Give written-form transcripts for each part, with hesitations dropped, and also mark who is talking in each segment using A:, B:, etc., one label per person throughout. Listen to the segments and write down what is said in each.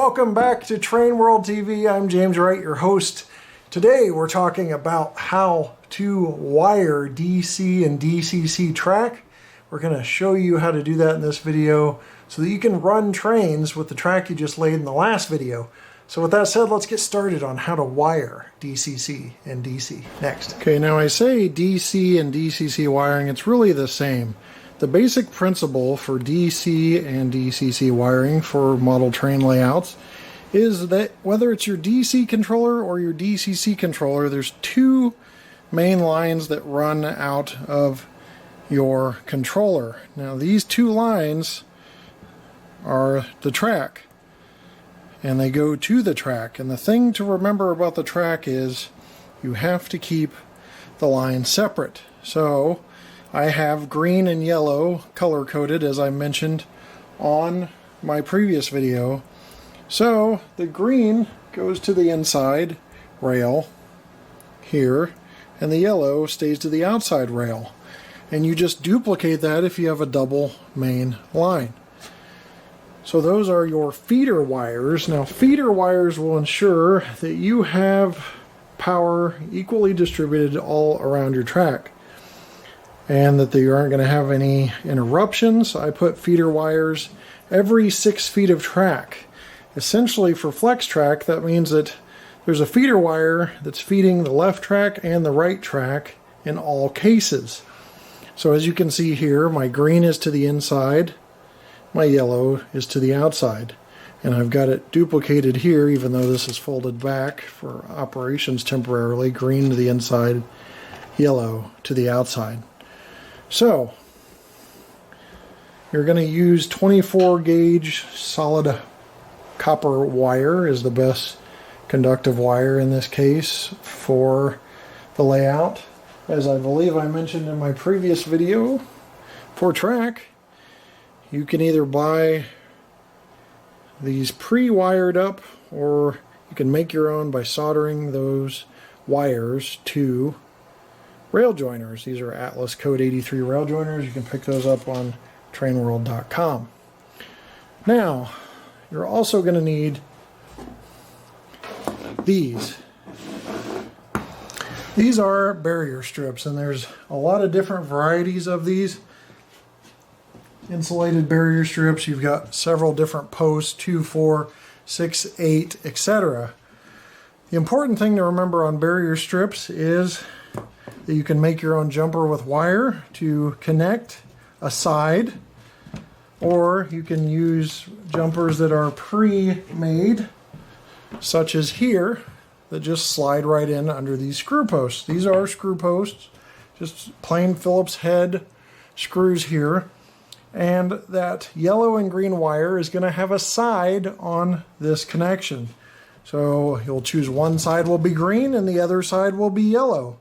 A: welcome back to TrainWorldTV. I'm James Wright, your host. Today we're talking about how to wire DC and DCC track. We're going to show you how to do that in this video so that you can run trains with the track you just laid in the last video. So with that said, let's get started on how to wire DCC and DC next. Okay, now I say DC and DCC wiring, it's really the same. The basic principle for DC and DCC wiring for model train layouts is that whether it's your DC controller or your DCC controller, there's two main lines that run out of your controller. Now these two lines are the track, and they go to the track. And the thing to remember about the track is you have to keep the lines separate. So I have green and yellow color coded, as I mentioned on my previous video. So the green goes to the inside rail here, and the yellow stays to the outside rail. And you just duplicate that if you have a double main line. So those are your feeder wires. Now feeder wires will ensure that you have power equally distributed all around your track, and that you aren't going to have any interruptions. I put feeder wires every 6 feet of track. Essentially for flex track, that means that there's a feeder wire that's feeding the left track and the right track in all cases. So as you can see here, my green is to the inside, my yellow is to the outside. And I've got it duplicated here, even though this is folded back for operations temporarily. Green to the inside, yellow to the outside. So you're going to use 24 gauge solid copper wire is the best conductive wire in this case for the layout. As I believe I mentioned in my previous video, for track, you can either buy these pre-wired up, or you can make your own by soldering those wires to rail joiners. These are Atlas Code 83 rail joiners. You can pick those up on TrainWorld.com. Now, you're also going to need these. These are barrier strips, and there's a lot of different varieties of these. Insulated barrier strips, you've got several different posts, 2, 4, 6, 8, etc. The important thing to remember on barrier strips is that you can make your own jumper with wire to connect a side, or you can use jumpers that are pre-made, such as here, that just slide right in under these screw posts. These are screw posts, just plain Phillips head screws here, and that yellow and green wire is going to have a side on this connection. So you'll choose one side will be green and the other side will be yellow.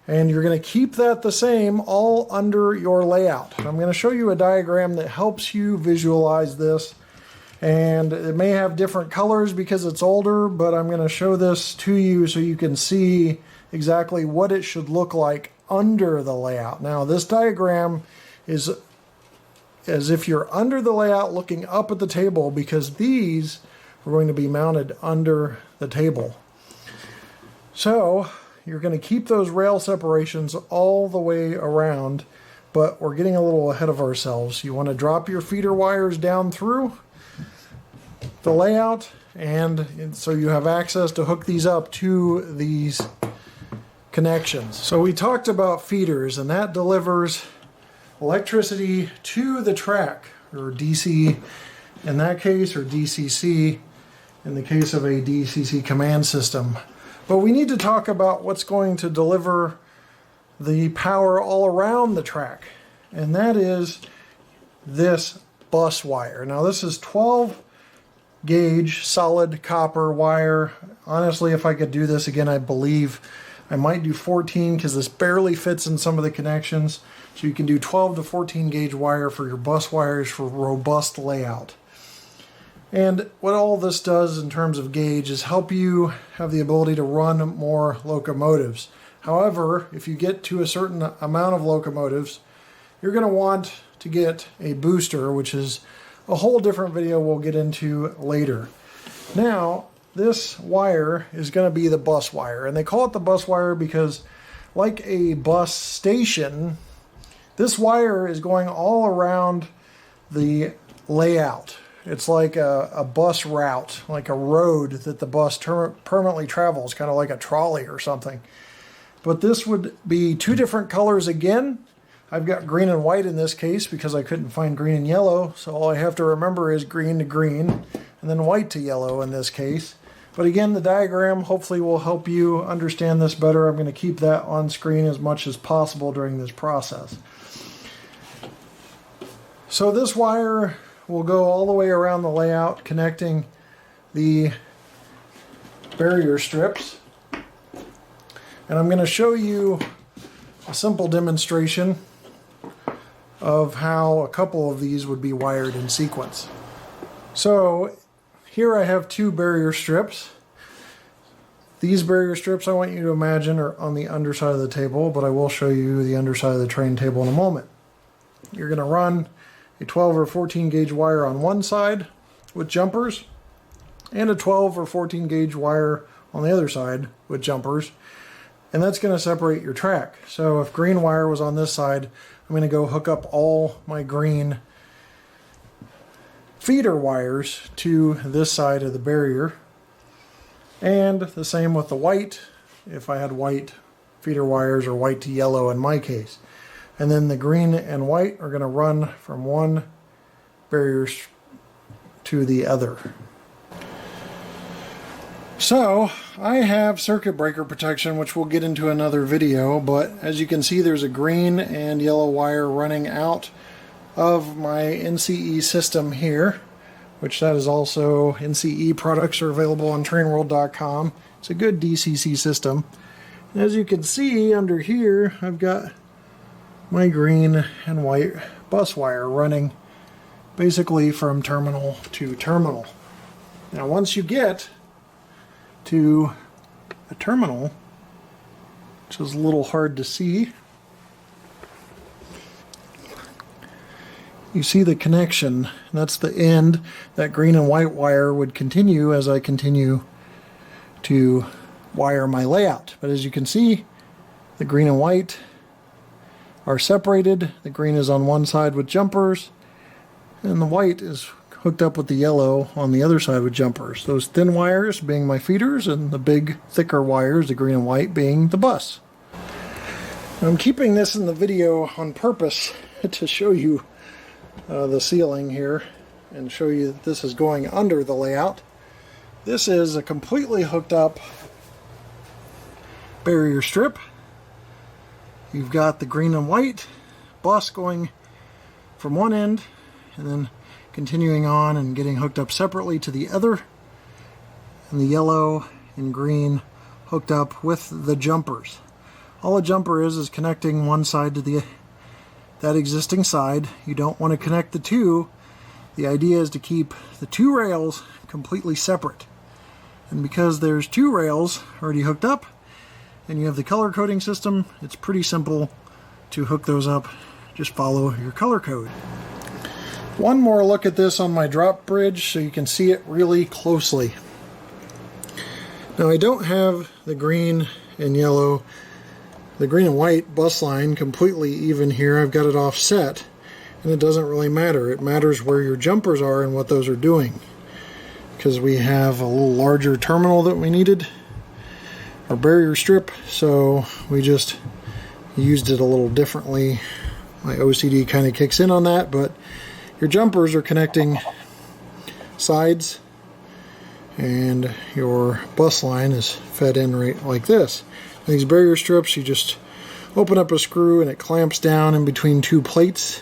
A: And you're going to keep that the same all under your layout. I'm going to show you a diagram that helps you visualize this. And it may have different colors because it's older, but I'm going to show this to you so you can see exactly what it should look like under the layout. Now this diagram is as if you're under the layout looking up at the table, because these are going to be mounted under the table. So you're going to keep those rail separations all the way around, but we're getting a little ahead of ourselves. You want to drop your feeder wires down through the layout, and so you have access to hook these up to these connections. So we talked about feeders, and that delivers electricity to the track, or DC in that case, or DCC in the case of a DCC command system. But we need to talk about what's going to deliver the power all around the track, and that is this bus wire. Now this is 12 gauge solid copper wire. Honestly, if I could do this again, I believe I might do 14, because this barely fits in some of the connections. So you can do 12 to 14 gauge wire for your bus wires for robust layout. And what all this does in terms of gauge is help you have the ability to run more locomotives. However, if you get to a certain amount of locomotives, you're going to want to get a booster, which is a whole different video we'll get into later. Now, this wire is going to be the bus wire, and they call it the bus wire because, like a bus station, this wire is going all around the layout. It's like a bus route, like a road that the bus permanently travels, kind of like a trolley or something. But this would be two different colors again. I've got green and white in this case because I couldn't find green and yellow, so all I have to remember is green to green and then white to yellow in this case. But again, the diagram hopefully will help you understand this better. I'm going to keep that on screen as much as possible during this process. So this wire will go all the way around the layout, connecting the barrier strips. And I'm going to show you a simple demonstration of how a couple of these would be wired in sequence. So here I have two barrier strips. These barrier strips I want you to imagine are on the underside of the table, but I will show you the underside of the train table in a moment. You're going to run a 12 or 14 gauge wire on one side with jumpers and a 12 or 14 gauge wire on the other side with jumpers, and that's going to separate your track. So if green wire was on this side, I'm going to go hook up all my green feeder wires to this side of the barrier, and the same with the white if I had white feeder wires, or white to yellow in my case. And then the green and white are going to run from one barrier to the other. So I have circuit breaker protection, which we'll get into another video, but as you can see, there's a green and yellow wire running out of my NCE system here, which that is also NCE products are available on TrainWorld.com. It's a good DCC system. And as you can see under here, I've got my green and white bus wire running basically from terminal to terminal. Now once you get to a terminal, which is a little hard to see, you see the connection. That's the end. That green and white wire would continue as I continue to wire my layout. But as you can see, the green and white are separated. The green is on one side with jumpers, and the white is hooked up with the yellow on the other side with jumpers. Those thin wires being my feeders, and the big thicker wires, the green and white, being the bus. I'm keeping this in the video on purpose to show you the ceiling here and show you that this is going under the layout. This is a completely hooked up barrier strip. You've got the green and white bus going from one end and then continuing on and getting hooked up separately to the other, and the yellow and green hooked up with the jumpers. All a jumper is connecting one side to that existing side. You don't want to connect the two. The idea is to keep the two rails completely separate. And because there's two rails already hooked up and you have the color coding system, it's pretty simple to hook those up. Just follow your color code. One more look at this on my drop bridge so you can see it really closely. Now I don't have the green and yellow, the green and white bus line completely even here. I've got it offset, and it doesn't really matter. It matters where your jumpers are and what those are doing, because we have a little larger terminal that we needed, our barrier strip, so we just used it a little differently. My OCD kind of kicks in on that, but your jumpers are connecting sides and your bus line is fed in right like this. And these barrier strips, you just open up a screw and it clamps down in between two plates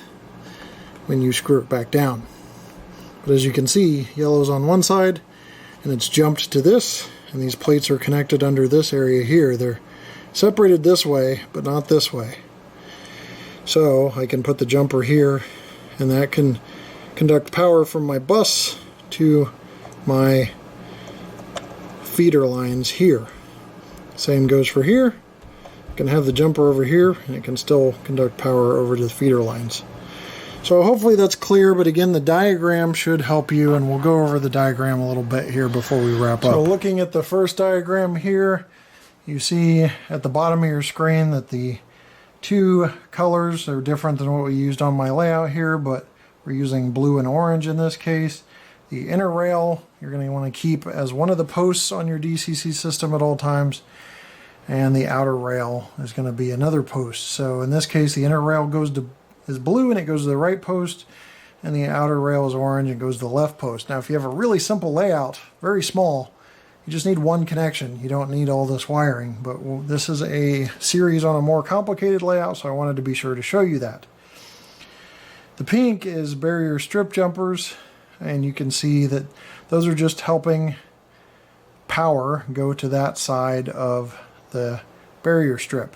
A: when you screw it back down. But as you can see, yellow's on one side and it's jumped to this, and these plates are connected under this area here. They're separated this way, but not this way. So I can put the jumper here, and that can conduct power from my bus to my feeder lines here. Same goes for here. I can have the jumper over here, and it can still conduct power over to the feeder lines. So hopefully that's clear, but again, the diagram should help you, and we'll go over the diagram a little bit here before we wrap up. So looking at the first diagram here, you see at the bottom of your screen that the two colors are different than what we used on my layout here, but we're using blue and orange in this case. The inner rail you're going to want to keep as one of the posts on your DCC system at all times, and the outer rail is going to be another post. So in this case, the inner rail is blue and it goes to the right post, and the outer rail is orange and goes to the left post. Now if you have a really simple layout, very small, you just need one connection. You don't need all this wiring, but this is a series on a more complicated layout, so I wanted to be sure to show you that. The pink is barrier strip jumpers, and you can see that those are just helping power go to that side of the barrier strip.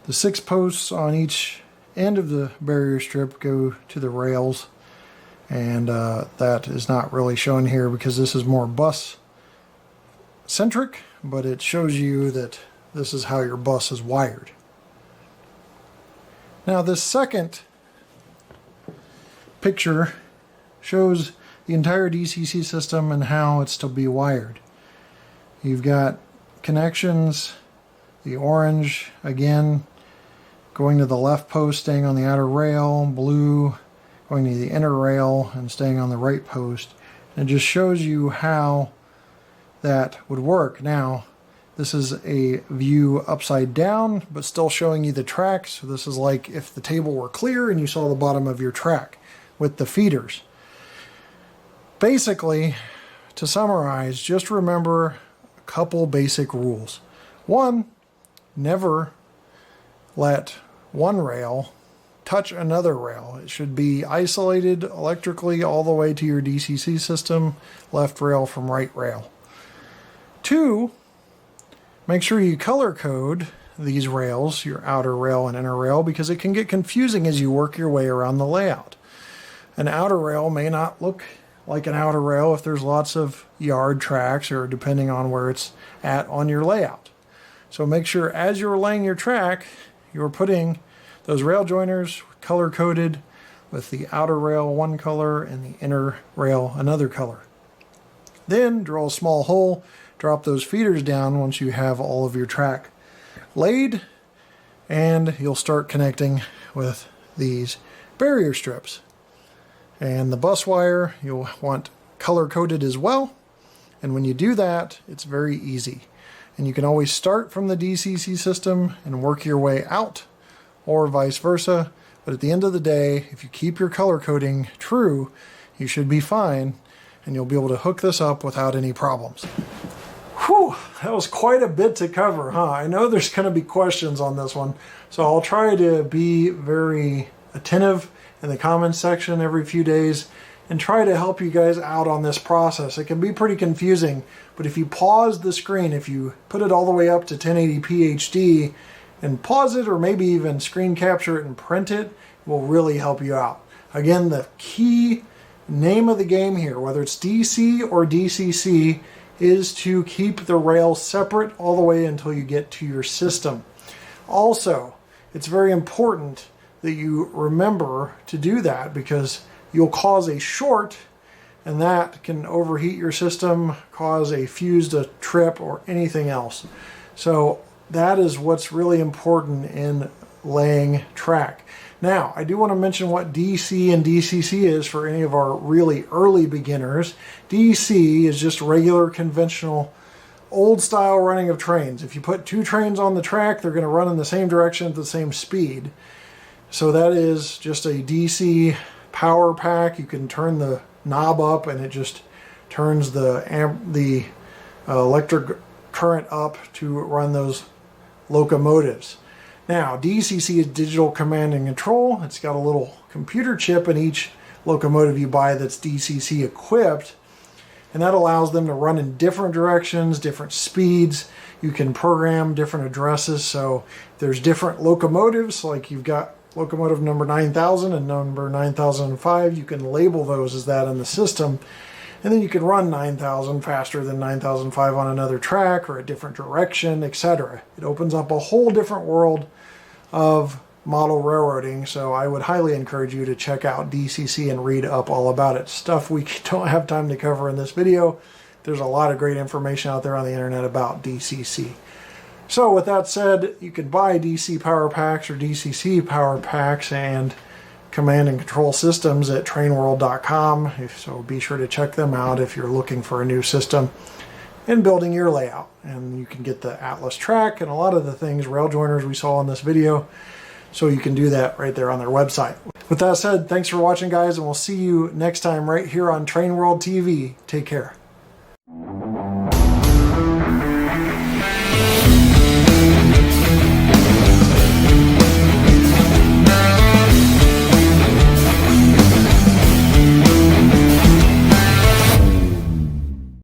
A: The 6 posts on each end of the barrier strip go to the rails, and that is not really shown here because this is more bus centric, but it shows you that this is how your bus is wired. Now this second picture shows the entire DCC system and how it's to be wired. You've got connections, the orange again going to the left post, staying on the outer rail, blue going to the inner rail and staying on the right post. And it just shows you how that would work. Now, this is a view upside down, but still showing you the track. So this is like if the table were clear and you saw the bottom of your track with the feeders. Basically, to summarize, just remember a couple basic rules. One, never let one rail touch another rail. It should be isolated electrically all the way to your DCC system, left rail from right rail. 2, make sure you color code these rails, your outer rail and inner rail, because it can get confusing as you work your way around the layout. An outer rail may not look like an outer rail if there's lots of yard tracks, or depending on where it's at on your layout. So make sure as you're laying your track, you're putting those rail joiners color coded with the outer rail one color and the inner rail another color. Then drill a small hole, drop those feeders down once you have all of your track laid, and you'll start connecting with these barrier strips. And the bus wire you'll want color coded as well, and when you do that, it's very easy. And you can always start from the DCC system and work your way out, or vice versa. But at the end of the day, if you keep your color coding true, you should be fine, and you'll be able to hook this up without any problems. Whew, that was quite a bit to cover, huh? I know there's going to be questions on this one, so I'll try to be very attentive in the comments section every few days and try to help you guys out on this process. It can be pretty confusing, but if you pause the screen, if you put it all the way up to 1080p HD and pause it, or maybe even screen capture it and print it, will really help you out. Again, the key name of the game here, whether it's DC or DCC, is to keep the rails separate all the way until you get to your system. Also, it's very important that you remember to do that, because you'll cause a short, and that can overheat your system, cause a fuse to trip, or anything else. So that is what's really important in laying track. Now, I do want to mention what DC and DCC is for any of our really early beginners. DC is just regular, conventional, old style running of trains. If you put 2 trains on the track, they're going to run in the same direction at the same speed. So that is just a DC power pack. You can turn the knob up and it just turns the electric current up to run those locomotives. Now, DCC is digital command and control. It's got a little computer chip in each locomotive you buy that's DCC equipped, and that allows them to run in different directions, different speeds. You can program different addresses, so there's different locomotives, like you've got locomotive number 9000 and number 9005, you can label those as that in the system, and then you can run 9000 faster than 9005 on another track or a different direction, etc. It opens up a whole different world of model railroading, so I would highly encourage you to check out DCC and read up all about it. Stuff we don't have time to cover in this video. There's a lot of great information out there on the internet about DCC. So with that said, you can buy DC power packs or DCC power packs and command and control systems at TrainWorld.com, so be sure to check them out if you're looking for a new system and building your layout. And you can get the Atlas track and a lot of the things, rail joiners we saw in this video, so you can do that right there on their website. With that said, thanks for watching, guys, and we'll see you next time right here on TrainWorld TV. Take care.